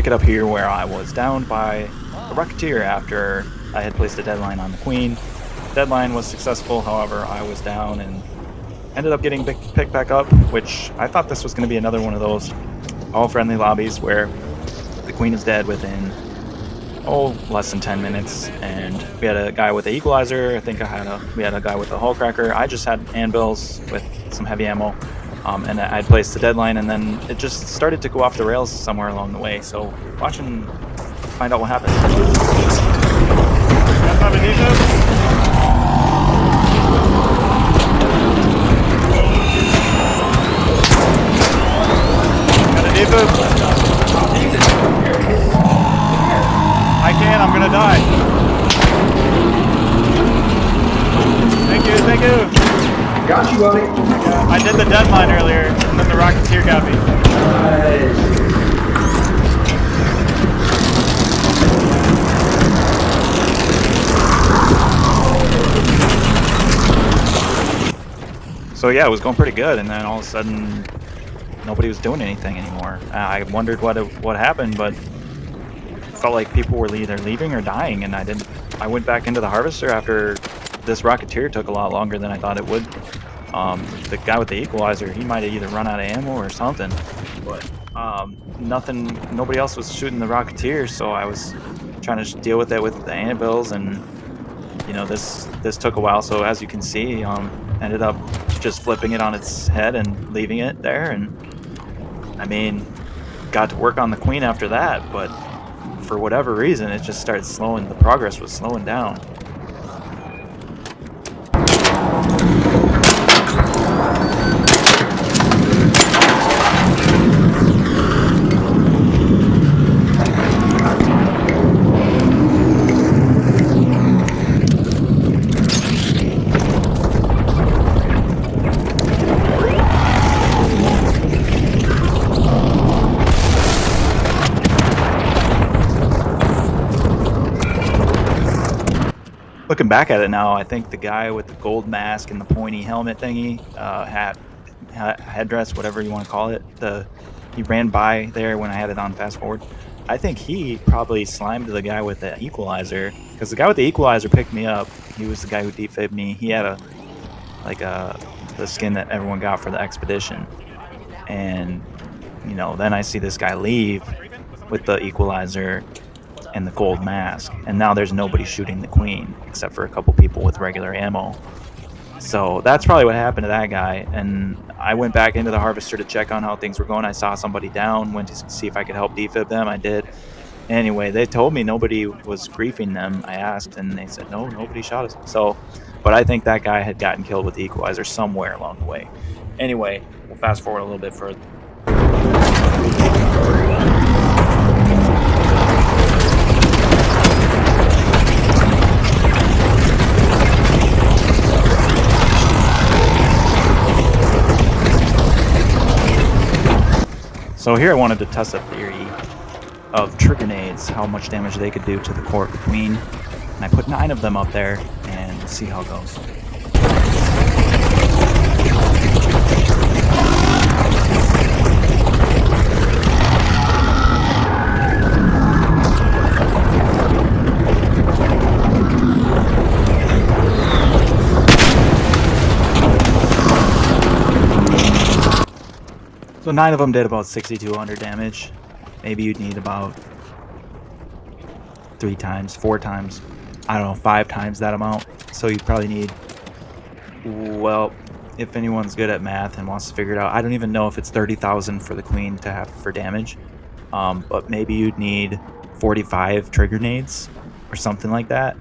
pick it up here where I was downed by a Rocketeer after I had placed a deadline on the Queen. Deadline was successful, however, I was down and ended up getting picked back up, which I thought this was going to be another one of those all-friendly lobbies where the Queen is dead within, less than 10 minutes, and we had a guy with the Equalizer. I think we had a guy with the Hull Cracker. I just had anvils with some heavy ammo, and I'd placed the deadline, and then it just started to go off the rails somewhere along the way. So watch and find out what happened. I can't, I'm gonna die. Thank you. Got you, buddy. I did the deadline earlier, and then the Rocketeer got me. Nice. So yeah, it was going pretty good, and then all of a sudden, nobody was doing anything anymore. I wondered what happened, but it felt like people were either leaving or dying, and I went back into the Harvester after this Rocketeer took a lot longer than I thought it would. The guy with the Equalizer, he might have either run out of ammo or something, but nobody else was shooting the Rocketeer, so I was trying to deal with it with the anvils, and you know, this took a while. So as you can see, ended up just flipping it on its head and leaving it there, and I mean, got to work on the Queen after that, but for whatever reason, it just started slowing. The progress was slowing down. Looking back at it now, I think the guy with the gold mask and the pointy helmet thingy, headdress, whatever you want to call it, he ran by there when I had it on fast forward. I think he probably slimed the guy with the Equalizer, because the guy with the Equalizer picked me up. He was the guy who defibbed me. He had the skin that everyone got for the expedition, and you know, then I see this guy leave with the Equalizer and the gold mask, and now there's nobody shooting the Queen except for a couple people with regular ammo. So that's probably what happened to that guy, and I went back into the Harvester to check on how things were going. I saw somebody down, went to see if I could help defib them. I did. Anyway, they told me nobody was griefing them. I asked, and they said no, nobody shot us. So, but I think that guy had gotten killed with the Equalizer somewhere along the way. Anyway, we'll fast forward a little bit further. So here I wanted to test a theory of trigger nades, how much damage they could do to the core of the Queen. And I put 9 of them up there and see how it goes. So 9 of them did about 6,200 damage. Maybe you'd need about 3 times, 4 times, I don't know, 5 times that amount. So you'd probably need, well, if anyone's good at math and wants to figure it out, I don't even know if it's 30,000 for the Queen to have for damage. But maybe you'd need 45 trigger nades or something like that.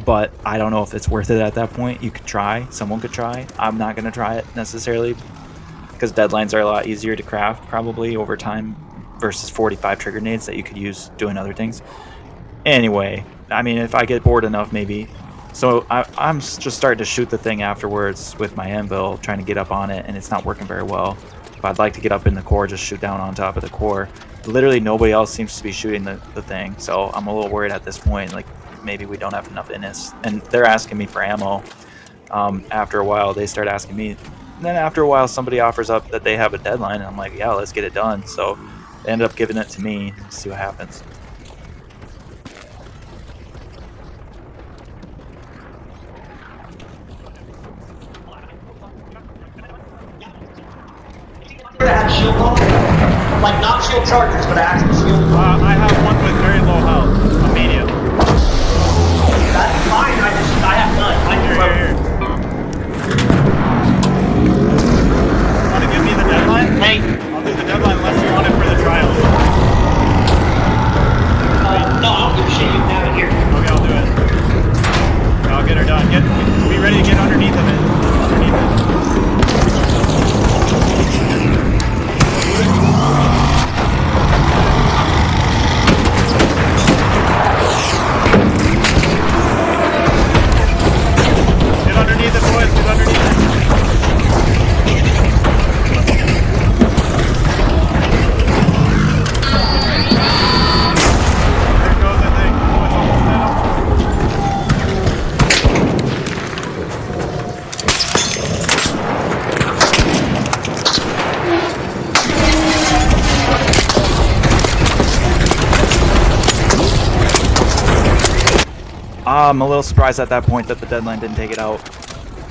But I don't know if it's worth it at that point. You could try. Someone could try. I'm not going to try it necessarily, because deadlines are a lot easier to craft probably over time versus 45 trigger nades that you could use doing other things. Anyway, I mean, if I get bored enough, maybe. So I'm just starting to shoot the thing afterwards with my anvil, trying to get up on it, and it's not working very well. But I'd like to get up in the core, just shoot down on top of the core. Literally nobody else seems to be shooting the thing, so I'm a little worried at this point, like maybe we don't have enough in us. And they're asking me for ammo. After a while, they start asking me. And then after a while, somebody offers up that they have a deadline, and I'm like, yeah, let's get it done. So They ended up giving it to me. Let's see what happens. Have shield on? Like not shield chargers, but actual shield. I have one with very low health, a medium. That's fine. I have none. Here. Want to give me the deadline? Hey. I'll do the deadline unless you want it for the trials. No, I don't give a shit. You can have it here. Okay, I'll do it. I'll get her done. Be ready to get underneath of it. Underneath it. Get underneath it, boys. Get underneath it. There goes that thing. Oh, it's almost dead. I'm a little surprised at that point that the deadline didn't take it out,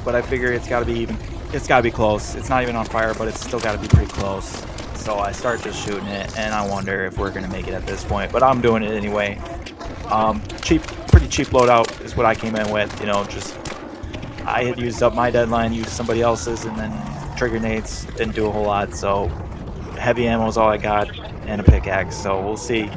but I figure it's got to be even. It's got to be close. It's not even on fire, but it's still got to be pretty close. So I start just shooting it, and I wonder if we're gonna make it at this point. But I'm doing it anyway. Pretty cheap loadout is what I came in with. You know, just I had used up my deadline, used somebody else's, and then trigger nades. Didn't do a whole lot. So heavy ammo is all I got, and a pickaxe. So we'll see.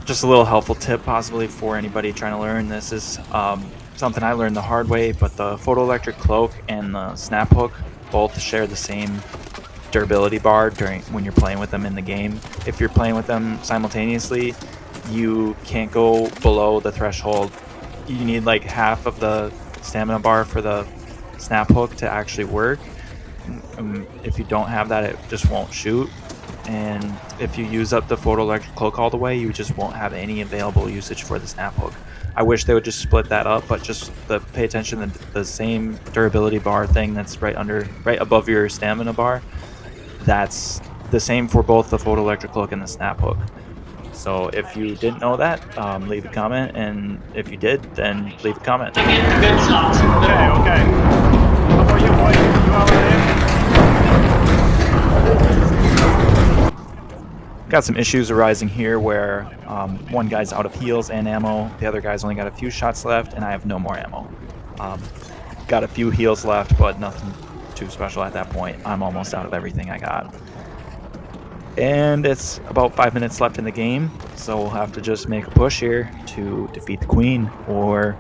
Just a little helpful tip possibly for anybody trying to learn. This is something I learned the hard way, but the photoelectric cloak and the snap hook both share the same durability bar when you're playing with them in the game. If you're playing with them simultaneously, you can't go below the threshold. You need like half of the stamina bar for the snap hook to actually work. If you don't have that, it just won't shoot. And if you use up the photoelectric cloak all the way, you just won't have any available usage for the snap hook. I wish they would just split that up, but just pay attention to the same durability bar thing that's right above your stamina bar. That's the same for both the photoelectric cloak and the snap hook. So if you didn't know that, leave a comment, and if you did, then leave a comment. Good stuff. Okay. How about you, boy? You all right? Got some issues arising here where one guy's out of heals and ammo, the other guy's only got a few shots left, and I have no more ammo. Got a few heals left, but nothing too special at that point. I'm almost out of everything I got. And it's about 5 minutes left in the game, so we'll have to just make a push here to defeat the queen, or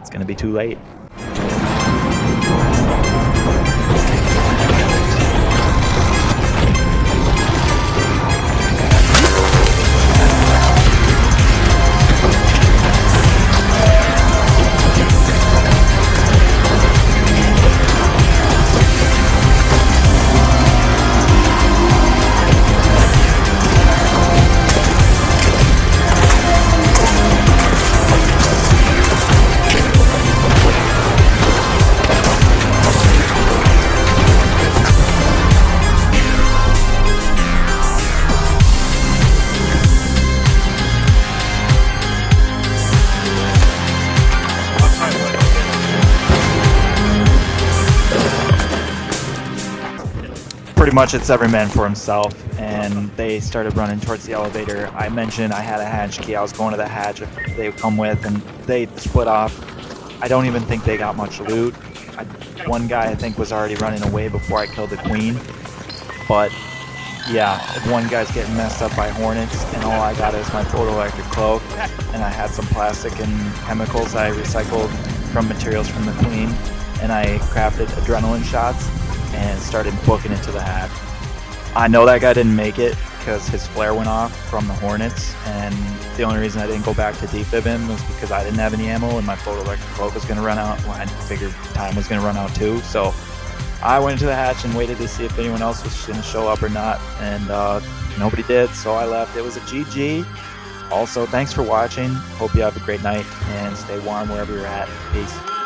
it's going to be too late. Pretty much it's every man for himself, and they started running towards the elevator. I mentioned I had a hatch key. I was going to the hatch if they would come with, and they split off. I don't even think they got much loot. One guy I think was already running away before I killed the queen. But yeah, if one guy's getting messed up by hornets, and all I got is my photoelectric cloak and I had some plastic and chemicals I recycled from materials from the Queen, and I crafted adrenaline shots and started booking it to the hatch. I know that guy didn't make it because his flare went off from the Hornets, and the only reason I didn't go back to defib him was because I didn't have any ammo and my photoelectric cloak was going to run out. Well, I figured time was going to run out too, so I went into the hatch and waited to see if anyone else was going to show up or not, and nobody did, so I left. It was a GG. Also, thanks for watching. Hope you have a great night and stay warm wherever you're at. Peace.